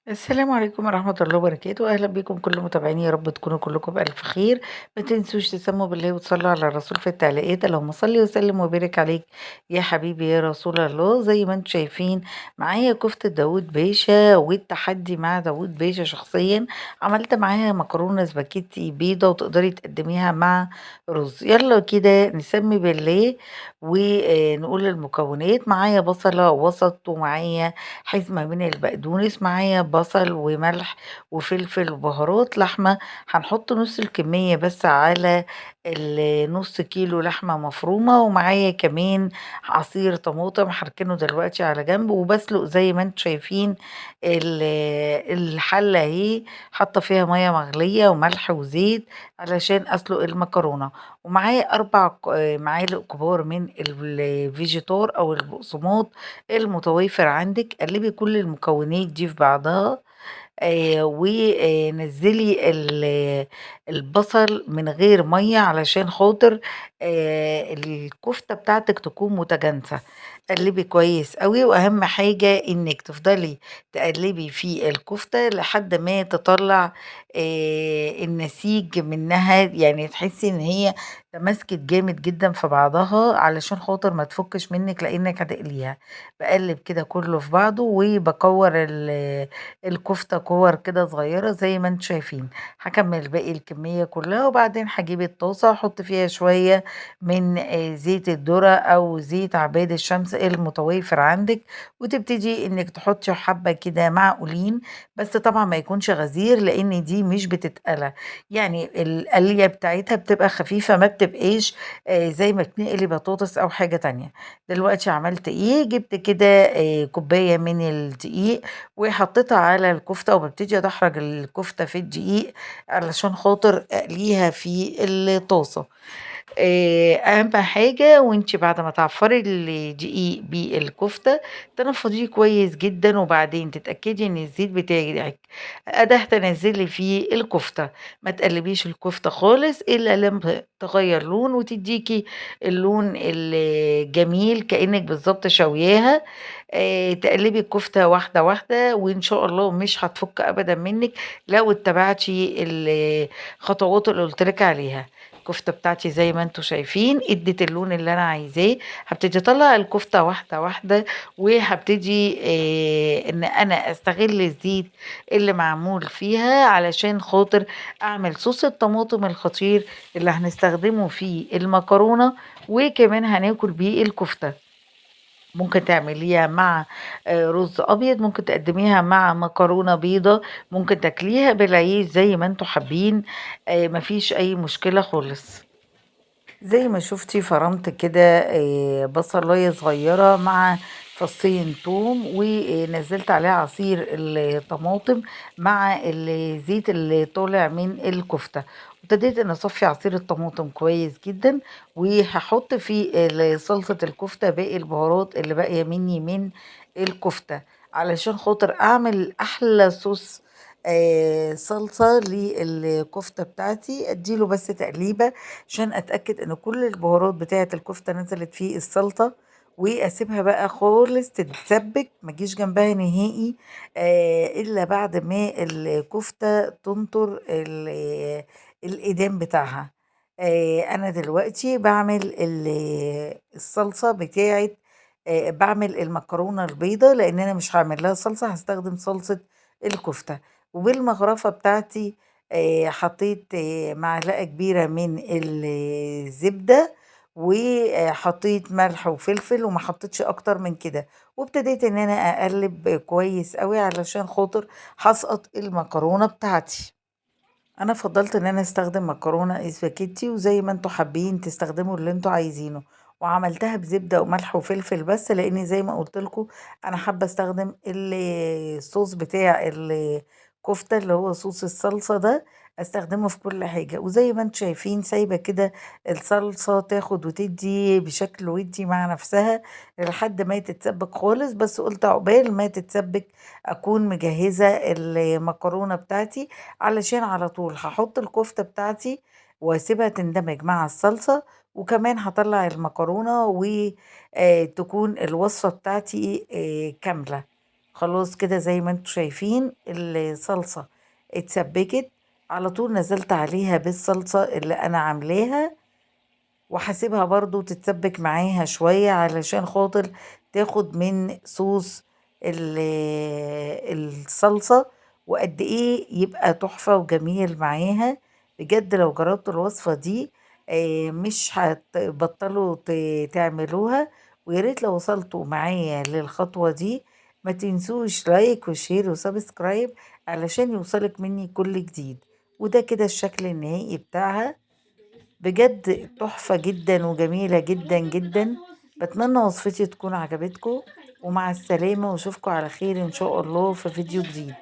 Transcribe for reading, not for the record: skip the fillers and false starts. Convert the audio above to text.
السلام عليكم ورحمة الله وبركاته، أهلا بكم كل متابعيني، يا رب تكونوا كلكم بألف خير. ما تنسوش تسموا بالله وتصلوا على الرسول في التعليقات، اللهم صل وسلم وبارك عليك يا حبيبي يا رسول الله. زي ما انتم شايفين معايا كفتة داوود باشا، والتحدي مع داوود باشا شخصيا. عملت معاها مكرونة سباكيتي بيضة، وتقدري تقدميها مع رز. يلا كده نسمي بالله ونقول المكونات. معايا بصلة وسط، ومعايا حزمة من البقدونس، معايا بصل وملح وفلفل وبهارات لحمة. هنحط نص الكمية بس على النص كيلو لحمة مفرومة، ومعايا كمان عصير طماطم هركنه دلوقتي على جنب. وبسلق زي ما انتم شايفين الحلة اهي، حاطة فيها مية مغلية وملح وزيت علشان اسلق المكرونة. ومعايا اربع معالق كبار من الفيجيتار او البقسماط المتوافر عندك. قلبي كل المكونات دي في بعضها، ونزلي البصل من غير ميه علشان خاطر الكفتة بتاعتك تكون متجانسة. قلبي كويس قوي، واهم حاجة انك تفضلي تقلبي في الكفتة لحد ما تطلع النسيج منها، يعني تحسي ان هي تماسكت جامد جدا في بعضها علشان خاطر ما تفكش منك لانك هتقليها. بقلب كده كله في بعضه، وبكور الكفتة كور كده صغيرة زي ما انتم شايفين. هكمل باقي الكمية كلها، وبعدين هجيب الطاسة احط فيها شوية من زيت الذرة او زيت عباد الشمس المتوافر عندك، وتبتدي انك تحطي حبة كده معقولين. بس طبعا ما يكونش غزير لان دي مش بتتقلى، يعني القلية بتاعتها بتبقى خفيفة، ما بتبقاش زي ما بتنقلي بطاطس او حاجة تانية. دلوقتي عملت ايه؟ جبت كده كوباية من الدقيق وحطيتها على الكفتة، وببتدي أدحرج الكفتة في الدقيق علشان خاطر أقليها في الطاسة. أهم حاجة وانتي بعد ما تعفري الدقيق بالكفتة تنفضيه كويس جدا، وبعدين تتأكدي ان الزيت بتاعك قدح تنزلي فيه الكفتة. ما تقلبيش الكفتة خالص إلا لما تغير لون وتديكي اللون الجميل كأنك بالظبط شوياها. تقلبي الكفتة واحدة واحدة، وإن شاء الله مش هتفك أبدا منك لو اتبعتي الخطوات اللي قلتلك عليها. الكفتة بتاعتي زي ما انتوا شايفين ادت اللون اللي انا عايزاه. هبتدي اطلع الكفتة واحدة واحدة، وهبتدي ان انا استغل الزيت اللي معمول فيها علشان خاطر اعمل صوص الطماطم الخطير اللي هنستخدمه في المكرونة، وكمان هناكل بيه الكفتة. ممكن تعمليها مع رز أبيض، ممكن تقدميها مع مكرونة بيضة، ممكن تاكليها بالعيش زي ما انتوا حابين. مفيش أي مشكلة خالص. زي ما شفتي فرمت كده بصلاية صغيرة مع فصين توم، ونزلت عليها عصير الطماطم مع الزيت اللي طالع من الكفتة. وابتديت ان اصفي عصير الطماطم كويس جدا، وهحط في صلصة الكفتة باقي البهارات اللي باقية مني من الكفتة علشان خاطر اعمل احلى صوص صلصة للكفتة بتاعتي. اديله بس تقليبة عشان اتاكد ان كل البهارات بتاعه الكفته نزلت في السلطه، واسيبها بقى خالص تتسبك، ما اجيش جنبها نهائي الا بعد ما الكفته تنطر الايدام بتاعها. انا دلوقتي بعمل الصلصه بتاعه، بعمل المكرونه البيضه لان انا مش هعمل لها صلصه، هستخدم صلصه الكفته. وبالمغرفه بتاعتي حطيت معلقة كبيرة من الزبدة، وحطيت ملح وفلفل، وما حطيتش اكتر من كده. وابتديت ان انا اقلب كويس قوي علشان خاطر هسقط المكرونة بتاعتي. انا فضلت ان انا استخدم مكرونه اسباجيتي، وزي ما انتوا حابين تستخدموا اللي انتوا عايزينه. وعملتها بزبده وملح وفلفل بس، لاني زي ما قلت لكم انا حابه استخدم الصوص بتاع الكفته اللي هو صوص الصلصه ده، استخدمه في كل حاجه. وزي ما انتوا شايفين سايبه كده الصلصه تاخد وتدي بشكل ودي مع نفسها لحد ما تتسبك خالص. بس قلت عقبال ما تتسبك اكون مجهزه المكرونه بتاعتي، علشان على طول هحط الكفتة بتاعتي واسيبها تندمج مع الصلصة. وكمان هطلع المكرونة وتكون الوصفة بتاعتي كاملة. خلاص كده زي ما انتم شايفين الصلصة اتسبكت، على طول نزلت عليها بالصلصة اللي انا عاملاها، وهاسيبها برضه تتسبك معاها شوية علشان خاطر تاخد من صوص ال الصلصة، وقد إيه يبقى تحفة وجميل معاها. بجد لو جربتوا الوصفة دي مش هتبطلوا تعملوها، ويا ريت لو وصلتوا معايا للخطوة دي ما تنسوش لايك وشير وسبسكرايب علشان يوصلك مني كل جديد. وده كده الشكل النهائي بتاعها، بجد تحفة جدًا وجميلة جدًا، جدًا. باتمنى وصفتي تكون عجبتكم، ومع السلامة واشوفكم على خير إن شاء الله في فيديو جديد.